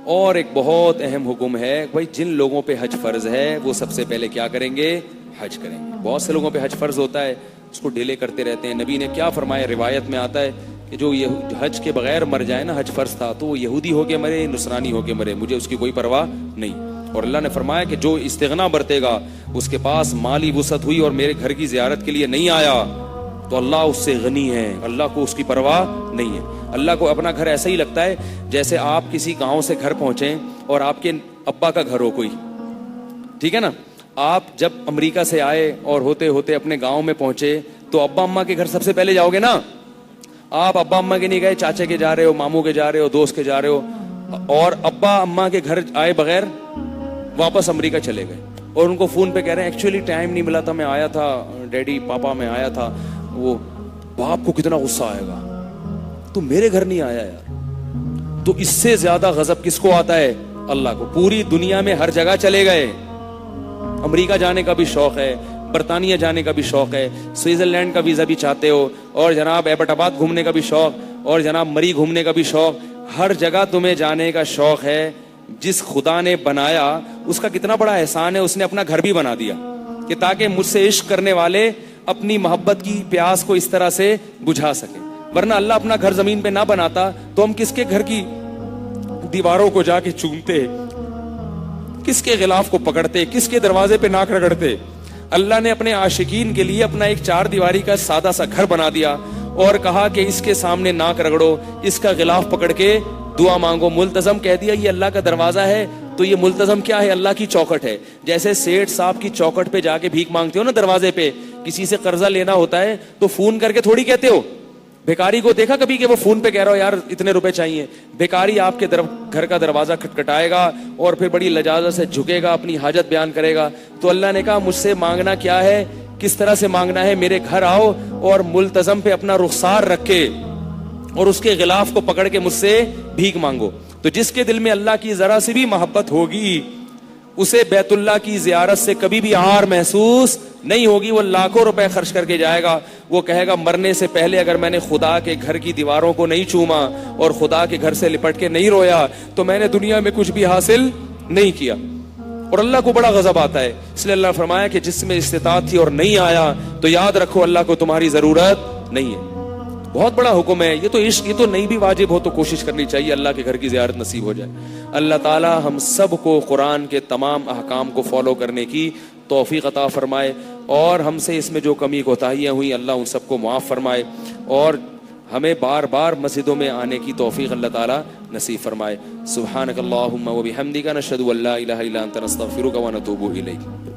اور ایک بہت اہم حکم ہے بھائی، جن لوگوں پہ حج فرض ہے وہ سب سے پہلے کیا کریں گے؟ حج کریں گے. بہت سے لوگوں پہ حج فرض ہوتا ہے، اس کو ڈیلے کرتے رہتے ہیں. نبی نے کیا فرمایا؟ روایت میں آتا ہے کہ جو حج کے بغیر مر جائے نا، حج فرض تھا تو وہ یہودی ہو کے مرے، نصرانی ہو کے مرے، مجھے اس کی کوئی پرواہ نہیں. اور اللہ نے فرمایا کہ جو استغنا برتے گا، اس کے پاس مالی وسعت ہوئی اور میرے گھر کی زیارت کے لیے نہیں آیا، تو اللہ اس سے غنی ہے، اللہ کو اس کی پرواہ نہیں ہے. اللہ کو اپنا گھر ایسا ہی لگتا ہے جیسے آپ کسی گاؤں سے گھر پہنچیں اور آپ کے ابا کا گھر ہو کوئی، ٹھیک ہے نا. آپ جب امریکہ سے آئے اور ہوتے ہوتے اپنے گاؤں میں پہنچے تو ابا اماں کے گھر سب سے پہلے جاؤ گے نا. آپ ابا اماں کے نہیں گئے، چاچے کے جا رہے ہو، ماموں کے جا رہے ہو، دوست کے جا رہے ہو، اور ابا اماں کے گھر آئے بغیر واپس امریکہ چلے گئے اور ان کو فون پہ کہہ رہے ہیں ایکچولی ٹائم نہیں ملا تھا، میں آیا تھا ڈیڈی پاپا میں آیا تھا. وہ باپ کو کتنا غصہ آئے گا، تو میرے گھر نہیں آیا یار. تو اس سے زیادہ غضب کس کو آتا ہے؟ اللہ کو. پوری دنیا میں ہر جگہ چلے گئے، امریکہ جانے کا بھی شوق ہے، برطانیہ جانے کا بھی شوق ہے، سوئٹزرلینڈ کا ویزا بھی چاہتے ہو، اور جناب ایبٹ آباد گھومنے کا بھی شوق، اور جناب مری گھومنے کا بھی شوق. ہر جگہ تمہیں جانے کا شوق ہے. جس خدا نے بنایا اس کا کتنا بڑا احسان ہے، اس نے اپنا گھر بھی بنا دیا کہ تاکہ مجھ سے عشق کرنے والے اپنی محبت کی پیاس کو اس طرح سے بجھا سکے. ورنہ اللہ اپنا گھر زمین پہ نہ بناتا تو ہم کس کے گھر کی دیواروں کو جا کے چومتے، کس کے غلاف کو پکڑتے، کس کے دروازے پہ ناک رگڑتے. اللہ نے اپنے عاشقین کے لیے اپنا ایک 4 دیواری کا سادہ سا گھر بنا دیا اور کہا کہ اس کے سامنے ناک رگڑو، اس کا غلاف پکڑ کے دعا مانگو. ملتزم کہہ دیا یہ اللہ کا دروازہ ہے، تو یہ ملتزم کیا ہے؟ اللہ کی چوکھٹ ہے. جیسے سیٹھ صاحب کی چوکھٹ پہ جا کے بھیک مانگتے ہو نا دروازے پہ، کسی سے قرضہ لینا ہوتا ہے تو فون کر کے تھوڑی کہتے ہو. بھیکاری کو دیکھا کبھی کہ وہ فون پہ کہہ رہا ہو یار اتنے روپے چاہیے؟ بھیکاری آپ کے گھر کا دروازہ کھٹکھٹائے گا اور پھر بڑی لجاجت سے جھکے گا، اپنی حاجت بیان کرے گا. تو اللہ نے کہا مجھ سے مانگنا کیا ہے، کس طرح سے مانگنا ہے؟ میرے گھر آؤ اور ملتزم پہ اپنا رخسار رکھ کے اور اس کے غلاف کو پکڑ کے مجھ سے بھیک مانگو. تو جس کے دل میں اللہ کی ذرا سی بھی محبت ہوگی، اسے بیت اللہ کی زیارت سے کبھی بھی عار محسوس نہیں ہوگی. وہ لاکھوں روپے خرچ کر کے جائے گا، وہ کہے گا مرنے سے پہلے اگر میں نے خدا کے گھر کی دیواروں کو نہیں چوما اور خدا کے گھر سے لپٹ کے نہیں رویا تو میں نے دنیا میں کچھ بھی حاصل نہیں کیا. اور اللہ کو بڑا غضب آتا ہے. اس لیے اللہ نے فرمایا کہ جس میں استطاعت تھی اور نہیں آیا تو یاد رکھو اللہ کو تمہاری ضرورت نہیں ہے. بہت بڑا حکم ہے یہ تو عشق، یہ تو نہیں بھی واجب ہو تو کوشش کرنی چاہیے اللہ کے گھر کی زیارت نصیب ہو جائے. اللہ تعالی ہم سب کو قرآن کے تمام احکام کو فالو کرنے کی توفیق عطا فرمائے، اور ہم سے اس میں جو کمی کوتاہیاں ہوئی اللہ ان سب کو معاف فرمائے، اور ہمیں بار بار مسجدوں میں آنے کی توفیق اللہ تعالی نصیب فرمائے. سبحانک اللہم و بحمدک، نشہد ان لا الہ الا انت، نستغفرک و نتوب الیک.